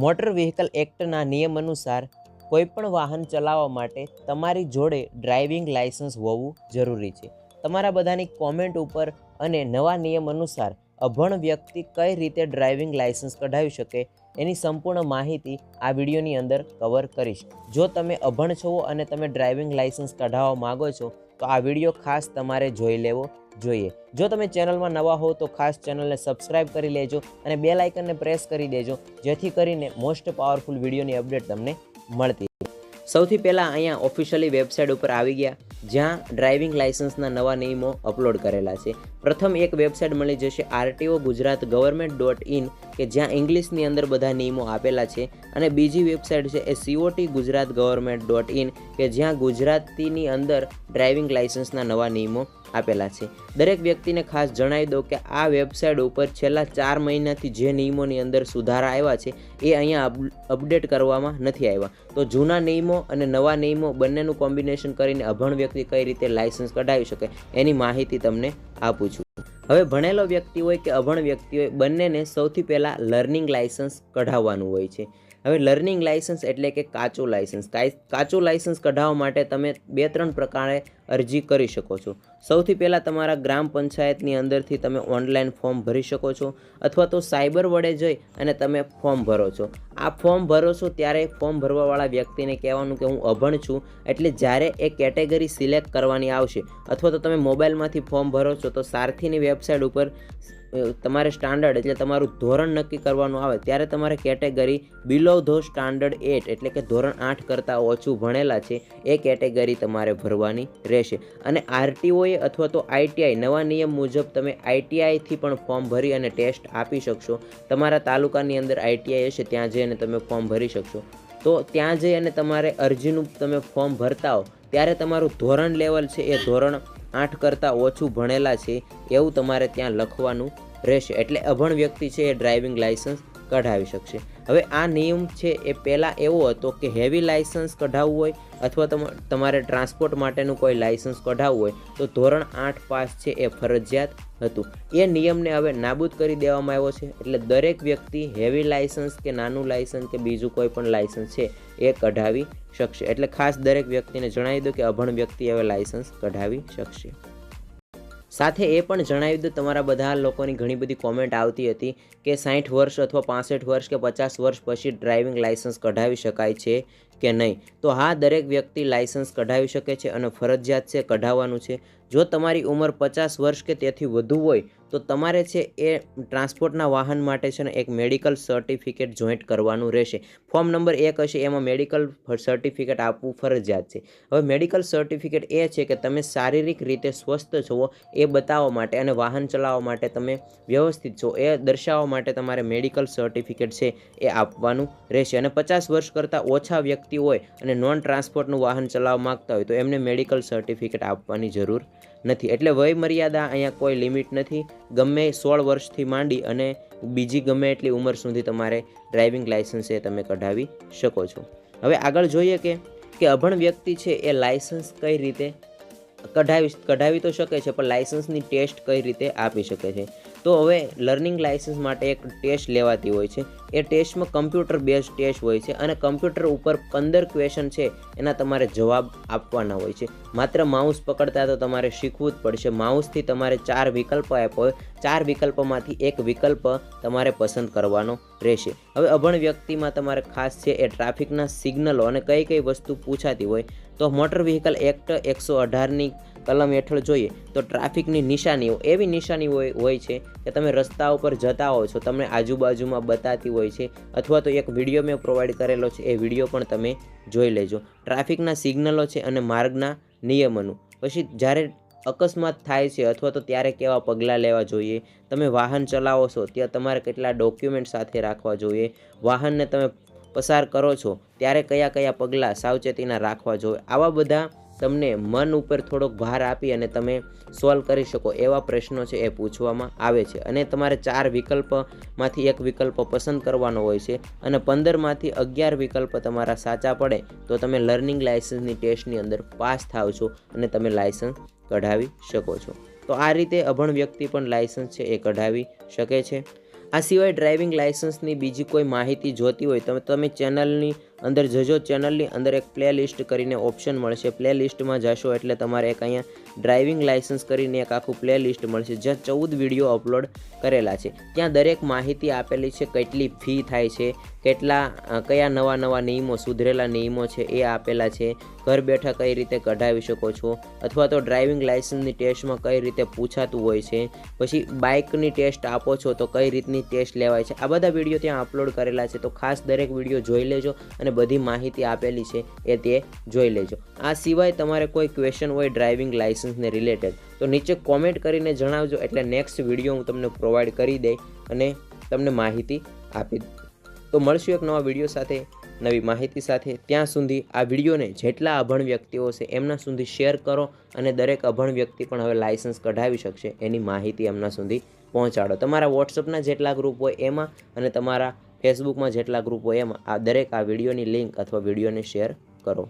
Motor vehicle એક્ટના નિયમ અનુસાર કોઈપણ વાહન ચલાવવા માટે તમારી જોડે ડ્રાઇવિંગ લાયસન્સ હોવું જરૂરી છે. તમારા બધાની કોમેન્ટ ઉપર અને નવા નિયમ અનુસાર અભણ વ્યક્તિ કઈ રીતે ડ્રાઇવિંગ લાયસન્સ કઢાવી શકે એની સંપૂર્ણ માહિતી આ વિડીયોની અંદર કવર કરીશ. જો તમે અભણ છો અને તમે ડ્રાઇવિંગ લાયસન્સ કઢાવવા માગો છો તો આ વિડીયો ખાસ તમારે જોઈ લેવો જોઈએ. જો તમે ચેનલમાં નવા હો તો ખાસ ચેનલને સબસ્ક્રાઇબ કરી લેજો અને બેલ આઇકનને પ્રેસ કરી દેજો, જેથી કરીને મોસ્ટ પાવરફુલ વિડીયોની અપડેટ તમને મળતી. સૌથી પહેલાં અહીંયા ઓફિશિયલી વેબસાઇટ ઉપર આવી ગયા, જ્યાં ડ્રાઇવિંગ લાયસન્સના નવા નિયમો અપલોડ કરેલા છે. પ્રથમ એક વેબસાઇટ મળી જશે RTO ગુજરાત government.in કે જ્યાં ઇંગ્લિશની અંદર બધા નિયમો આપેલા છે, અને બીજી વેબસાઇટ છે એ COT ગુજરાત government.in કે જ્યાં ગુજરાતીની અંદર ડ્રાઇવિંગ લાયસન્સના નવા નિયમો આપેલા છે. દરેક વ્યક્તિને ખાસ જણાવી દઉં કે આ વેબસાઇટ ઉપર છેલ્લા 4 મહિનાથી જે નિયમોની અંદર સુધારા આવ્યા છે એ અહીંયા અપડેટ કરવામાં નથી આવ્યા. તો જૂના નિયમો અને નવા નિયમો બંનેનું કોમ્બિનેશન કરીને અભણ વ્યક્તિ કઈ રીતે લાયસન્સ કઢાવી શકે એની માહિતી તમને આપું છું. હવે ભણેલો વ્યક્તિ હોય કે અભણ વ્યક્તિ હોય, બંનેને સૌથી પહેલાં લર્નિંગ લાયસન્સ કઢાવવાનું હોય છે. હવે લર્નિંગ લાયસન્સ એટલે કે કાચું લાયસન્સ. કાચું લાયસન્સ કઢાવવા માટે તમે 2-3 પ્રકારે અરજી કરી શકો છો. સૌથી પહેલાં તમારા ગ્રામ પંચાયતની અંદરથી તમે ઓનલાઈન ફોર્મ ભરી શકો છો, અથવા તો સાયબર વડે જઈ અને તમે ફોર્મ ભરો છો. આ ફોર્મ ભરો છો ત્યારે ફોર્મ ભરવાવાળા વ્યક્તિને કહેવાનું કે હું અભણ છું, એટલે જ્યારે એ કેટેગરી સિલેક્ટ કરવાની આવશે, અથવા તો તમે મોબાઈલમાંથી ફોર્મ ભરો છો તો સારથીની વેબસાઇટ ઉપર તમારે સ્ટાન્ડર્ડ એટલે તમારું ધોરણ નક્કી કરવાનું આવે ત્યારે તમારે કેટેગરી બિલો ધ સ્ટાન્ડર્ડ 8 એટલે કે ધોરણ 8 કરતાં ઓછું ભણેલા છે એ કેટેગરી તમારે ભરવાની રહેશે. અને RTOએ અથવા તો ITI નવા નિયમ મુજબ તમે ITIથી પણ ફોર્મ ભરી અને ટેસ્ટ આપી શકશો. તમારા તાલુકાની અંદર ITI હશે ત્યાં જઈને તમે ફોર્મ ભરી શકશો. તો ત્યાં જઈ અને તમારે અરજીનું તમે ફોર્મ ભરતા હો ત્યારે તમારું ધોરણ લેવલ છે એ ધોરણ 8 કરતાં ઓછું ભણેલા છે એવું તમારે ત્યાં લખવાનું રહેશે. એટલે અભણ વ્યક્તિ છે એ ડ્રાઇવિંગ લાયસન્સ કઢાવી શકશે. હવે આ નિયમ છે એ પહેલાં એવો હતો કે હેવી લાયસન્સ કઢાવવું હોય અથવા તમારે ટ્રાન્સપોર્ટ માટેનું કોઈ લાયસન્સ કઢાવવું હોય તો ધોરણ 8 પાસ છે એ ફરજિયાત હતું. એ નિયમને હવે નાબૂદ કરી દેવામાં આવ્યો છે. એટલે દરેક વ્યક્તિ હેવી લાયસન્સ કે નાનું લાયસન્સ કે બીજું કોઈ પણ લાયસન્સ છે એ કઢાવી શકશે. એટલે ખાસ દરેક વ્યક્તિને જણાવી દો કે અભણ વ્યક્તિ હવે લાયસન્સ કઢાવી શકશે. સાથે એ પણ જણાવી દો, તમારા બધા લોકોની ઘણી બધી કોમેન્ટ આવતી હતી કે 60 વર્ષ અથવા 65 વર્ષ કે 50 વર્ષ પછી ડ્રાઇવિંગ લાયસન્સ કઢાવી શકાય છે કે નહીં. તો હા, દરેક વ્યક્તિ લાયસન્સ કઢાવી શકે છે અને ફરજિયાત છે, કઢાવવાનું છે. જો તમારી ઉંમર 50 વર્ષ કે તેથી વધુ હોય તો તમારે છે એ ટ્રાન્સપોર્ટના વાહન માટે છે ને એક મેડિકલ સર્ટિફિકેટ જોઈન્ટ કરવાનું રહેશે. ફોર્મ નંબર 1 હશે એમાં મેડિકલ સર્ટિફિકેટ આપવું ફરજિયાત છે. હવે મેડિકલ સર્ટિફિકેટ એ છે કે તમે શારીરિક રીતે સ્વસ્થ છો એ બતાવવા માટે અને વાહન ચલાવવા માટે તમે વ્યવસ્થિત છો એ દર્શાવવા માટે તમારે મેડિકલ સર્ટિફિકેટ છે એ આપવાનું રહેશે. અને 50 વર્ષ કરતાં ઓછા વ્યક્તિ હોય અને નોન ટ્રાન્સપોર્ટનું વાહન ચલાવવા માગતા હોય તો એમને મેડિકલ સર્ટિફિકેટ આપવાની જરૂર નથી. એટલે વય મર્યાદા અહીંયા કોઈ લિમિટ નથી. ગમે 16 વર્ષથી માંડી અને બીજી ગમે એટલી ઉંમર સુધી તમારે ડ્રાઇવિંગ લાયસન્સ એ તમે કઢાવી શકો છો. હવે આગળ જોઈએ કે અભણ વ્યક્તિ છે એ લાયસન્સ કઈ રીતે કઢાવી તો શકે છે, પણ લાયસન્સની ટેસ્ટ કઈ રીતે આપી શકે છે. તો હવે લર્નિંગ લાયસન્સ માટે એક ટેસ્ટ લેવાતી હોય છે. એ ટેસ્ટમાં કમ્પ્યુટર બેઝ ટેસ્ટ હોય છે અને કમ્પ્યુટર ઉપર 15 ક્વેશ્ચન છે એના તમારે જવાબ આપવાના હોય છે. માત્ર માઉસ પકડતા તો તમારે શીખવું જ પડશે. માઉસથી તમારે 4 વિકલ્પ આપ્યા હોય, 4 વિકલ્પોમાંથી એક વિકલ્પ તમારે પસંદ કરવાનો રહેશે. હવે અભણ વ્યક્તિમાં તમારે ખાસ છે એ ટ્રાફિકના સિગ્નલો અને કઈ કઈ વસ્તુ પૂછાતી હોય તો મોટર વ્હીકલ એક્ટ 118ની કલમ હેઠળ જોઈએ તો ટ્રાફિકની નિશાનીઓ એવી નિશાનીઓ હોય છે કે તમે રસ્તા ઉપર જતા હો છો, તમને આજુબાજુમાં બતાતી હોય છે, અથવા તો એક વિડીયો મેં પ્રોવાઈડ કરેલો છે એ વિડીયો પણ તમે જોઈ લેજો. ટ્રાફિકના સિગ્નલો છે અને માર્ગના નિયમોનું. પછી જ્યારે અકસ્માત થાય છે અથવા તો ત્યારે કેવા પગલાં લેવા જોઈએ, તમે વાહન ચલાવો છો ત્યાં તમારે કેટલા ડોક્યુમેન્ટ સાથે રાખવા જોઈએ, વાહનને તમે પસાર કરો છો ત્યારે કયા કયા પગલાં સાવચેતીના રાખવા જોઈએ, આવા બધા તમને મન ઉપર થોડોક ભાર આપી અને તમે સોલ્વ કરી શકો એવા પ્રશ્નો છે એ પૂછવામાં આવે છે. અને તમારે 4 વિકલ્પમાંથી એક વિકલ્પ પસંદ કરવાનો હોય છે અને 15માંથી 11 વિકલ્પ તમારા સાચા પડે તો તમે લર્નિંગ લાયસન્સની ટેસ્ટની અંદર પાસ થાવ છો અને તમે લાયસન્સ કઢાવી શકો છો. તો આ રીતે અભણ વ્યક્તિ પણ લાયસન્સ છે એ કઢાવી શકે છે. આ સિવાય ડ્રાઇવિંગ લાઇસન્સની બીજી કોઈ માહિતી જોતી હોય તમે ચેનલની અંદર જજો. ચેનલની અંદર એક પ્લે લિસ્ટ કરીને ઓપ્શન મળશે. પ્લે લિસ્ટમાં જશો એટલે તમારે એક અહીંયા ડ્રાઇવિંગ લાઇસન્સ કરીને એક આખું પ્લે લિસ્ટ મળશે, જ્યાં 14 વિડીયો અપલોડ કરેલા છે. ત્યાં દરેક માહિતી આપેલી છે, કેટલી ફી થાય છે, કયા નવા નિયમો, સુધરેલા નિયમો છે એ આપેલા છે. ઘર બેઠા કઈ રીતે કઢાવી શકો છો, અથવા તો ડ્રાઇવિંગ લાઇસન્સની ટેસ્ટમાં કઈ રીતે પૂછાતું હોય છે, પછી બાઇકની ટેસ્ટ આપો છો તો કઈ રીતની ટેસ્ટ લેવાય છે. આ બધા વિડીયો ત્યાં અપલોડ કરેલા છે, તો ખાસ દરેક વિડીયો જોઈ લેજો અને બધી માહિતી આપેલી છે એ તે જોઈ લેજો. આ સિવાય તમારે કોઈ ક્વેશ્ચન હોય ડ્રાઇવિંગ લાઇસન્સને રિલેટેડ તો નીચે કોમેન્ટ કરીને જણાવજો, એટલે નેક્સ્ટ વિડીયો હું તમને પ્રોવાઈડ કરી દઈ અને તમને માહિતી આપી દઉં. તો મળશું એક નવા વિડીયો સાથે, નવી માહિતી સાથે. ત્યાં સુધી આ વિડીયોને જેટલા અભણ વ્યક્તિઓ છે એમના સુધી શેર કરો અને દરેક અભણ વ્યક્તિ પણ હવે લાઇસન્સ કઢાવી શકશે એની માહિતી એમના સુધી પહોંચાડો. તમારા વોટ્સઅપના જેટલા ગ્રુપ હોય એમાં અને તમારા ફેસબુકમાં જેટલા ગ્રુપ હોય એમાં આ વિડીયોની લિંક અથવા વિડીયોને શેર કરો.